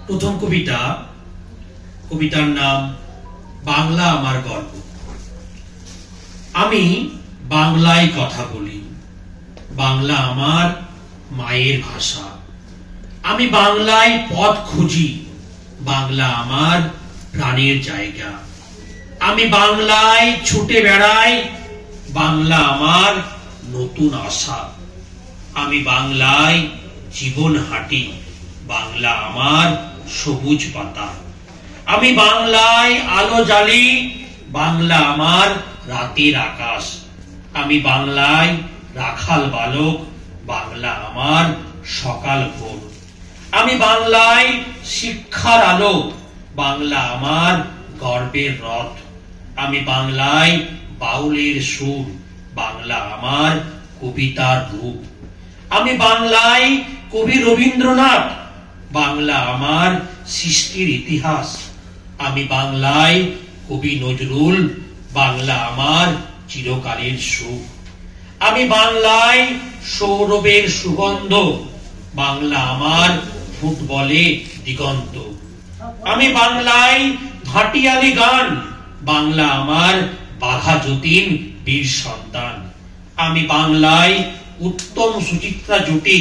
প্রথম কবিতার নাম বাংলা আমার গর্ব। আমি বাংলায় কথা বলি, বাংলা আমার মায়ের ভাষা। আমি বাংলায় পথ খুঁজি, বাংলা আমার প্রাণের জায়গা। আমি বাংলায় ছুটে বেড়াই, বাংলা আমার নতুন আশা। আমি বাংলায় জীবন হাঁটি, বাংলা আমার সবুজ পাতা। আমি বাংলায় আলো জ্বালি, বাংলা আমার রাতের আকাশ। আমি বাংলায় রাখাল বালক, বাংলা আমার সকাল ভোর। আমি বাংলায় শিক্ষার আলো, বাংলা আমার গর্বের রথ। আমি বাংলায় বাউলের সুর, বাংলা আমার কবিতার রূপ। আমি বাংলায় কবি রবীন্দ্রনাথ, বাংলা আমার সৃষ্টির ইতিহাস। আমি বাংলায় কবি নজরুল, বাংলা আমার চিরকালের সুখ। আমি বাংলায় সৌরভের সুগন্ধ, বাংলা আমার ফুটবলে দিগন্ত। আমি বাংলায় ভাটিয়ালি গান, বাংলা আমার বাঘা যতীন বীর সন্তান। আমি বাংলায় উত্তম সুচিত্রা জুটি,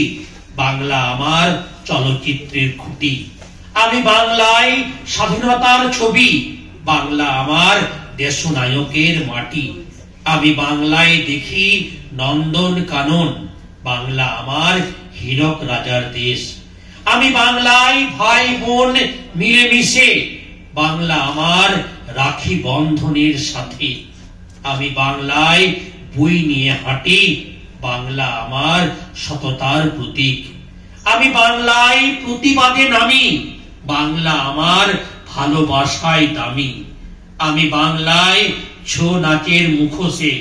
বাংলা আমার চলচ্চিত্রের খুঁটি। আমি বাংলায় স্বাধীনতার ছবি, বাংলা আমার দেশনায়কের মাটি। আমি বাংলায় দেখি নন্দন কানন, বাংলা আমার হীরক রাজার দেশ। আমি বাংলায় ভাই বোন মিলেমিশে, বাংলা আমার রাখি বন্ধনের সাথে। আমি বাংলায় বই নিয়ে হাঁটি, বাংলা আমার সততার প্রতীক। আমি বাংলায় প্রতিবাদে নামি, বাংলা আমার ভালোবাসায় দামি। আমি বাংলায় ছৌ নাচের মুখোশে,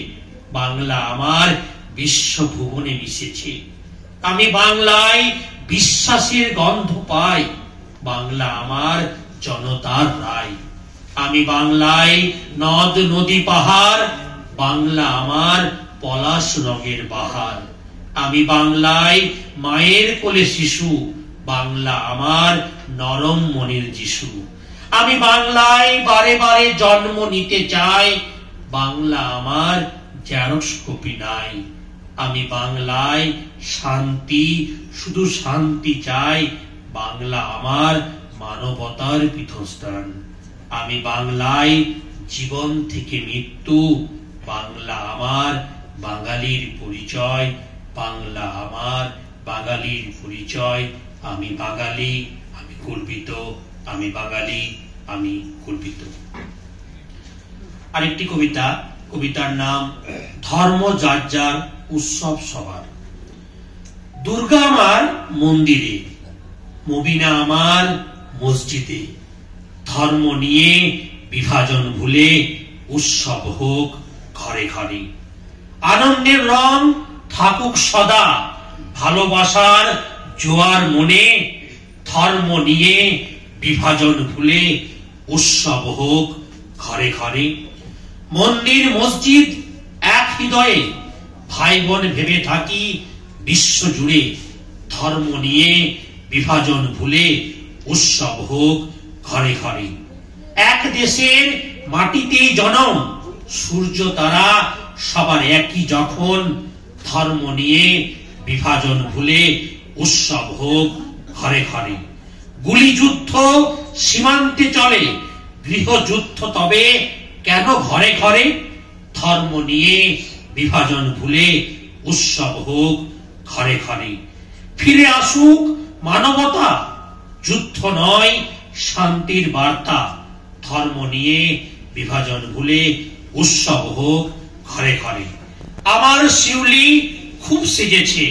বাংলা আমার বিশ্বভুবনে মিশেছে। আমি বাংলায় বিশ্বাসের গন্ধ পাই, বাংলা আমার জনতার রায়। আমি বাংলায় নদ নদী পাহাড়, বাংলা আমার পলাশ রঙের বাহার। আমি বাংলায় মায়ের কোলে শিশু, বাংলা আমার নরম মনের যিশু। আমি বাংলায় বারে বারে জন্ম নিতে চাই, বাংলা আমার জেরক্স কপি নাই। আমি বাংলায় শান্তি, শুধু শান্তি চাই, বাংলা আমার মানবতার পীঠস্থান। আমি বাংলায় জীবন থেকে মৃত্যু, বাংলা আমার বাঙালির পরিচয়। বাংলা আমার বাঙালির পরিচয়। আমি বাঙালি, আমি গর্বিত। আমি বাঙালি, আমি গর্বিত। আরেকটি কবিতার নাম ধর্ম যার যার, উৎসব সবার। দুর্গা আমার মন্দিরে, মবিনা আমার মসজিদে। ধর্ম নিয়ে বিভাজন ভুলে উৎসব হোক ঘরে ঘরে। আনন্দের রং থাকুক সদা, ভালোবাসার জোয়ার মনে। ধর্ম নিয়ে বিভাজন ভুলে উৎসব হোক ঘরে ঘরে। মন্দির মসজিদ এক হৃদয়ে, ভাই বোন ভেবে থাকি বিশ্ব জুড়ে। ধর্ম নিয়ে বিভাজন ভুলে উৎসব হোক ঘরে ঘরে। এক দেশের মাটিতেই জনম, সূর্য তারা সবার একই যখন। ধর্ম নিয়ে বিভাজন ভুলে উৎসব হোক ঘরে ঘরে। গুলি যুদ্ধ সীমান্তে চলে, গৃহযুদ্ধ তবে কেন ঘরে ঘরে। ধর্ম নিয়ে বিভাজন ভুলে উৎসব হোক ঘরে ঘরে। ফিরে আসুক মানবতা, যুদ্ধ নয় শান্তির বার্তা। ধর্ম নিয়ে বিভাজন ভুলে উৎসব হোক ঘরে ঘরে। আমার শিউলি খুব সেজেছে,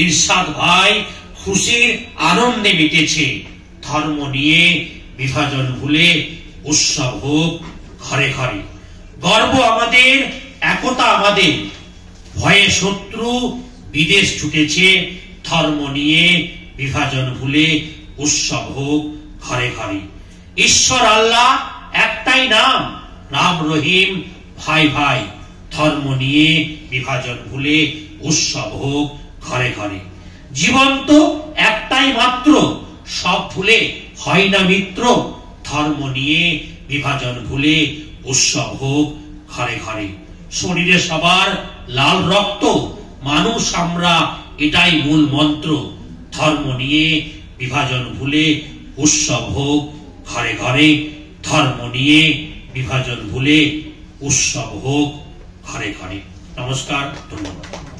ইরশাদ ভাই খুশির আনন্দে মেতেছে। ধর্ম নিয়ে বিভাজন ভুলে উৎসব হোক ঘরে ঘরে। গর্ব আমাদের, একতা আমাদের, ভয়ে শত্রু বিদেশ ছুটেছে। ধর্ম নিয়ে বিভাজন ভুলে উৎসব হোক ঘরে ঘরে। ঈশ্বর আল্লাহ একটাই নাম, রাম রহিম ভাই ভাই। ধর্ম নিয়ে বিভাজন ভুলে উৎসব হোক ঘরে ঘরে। জীবন তো একটাই মাত্র, সব ভুলে হয় না মিত্র, ধর্ম নিয়ে বিভাজন ভুলে উৎসব হোক ঘরে ঘরে। শরীরে সবার লাল রক্ত, মানুষ আমরা এটাই মূল মন্ত্র, ধর্ম নিয়ে বিভাজন ভুলে উৎসব হোক ঘরে ঘরে। ধর্ম নিয়ে বিভাজন ভুলে উৎসব হোক ঘরে ঘরে। নমস্কার, ধন্যবাদ।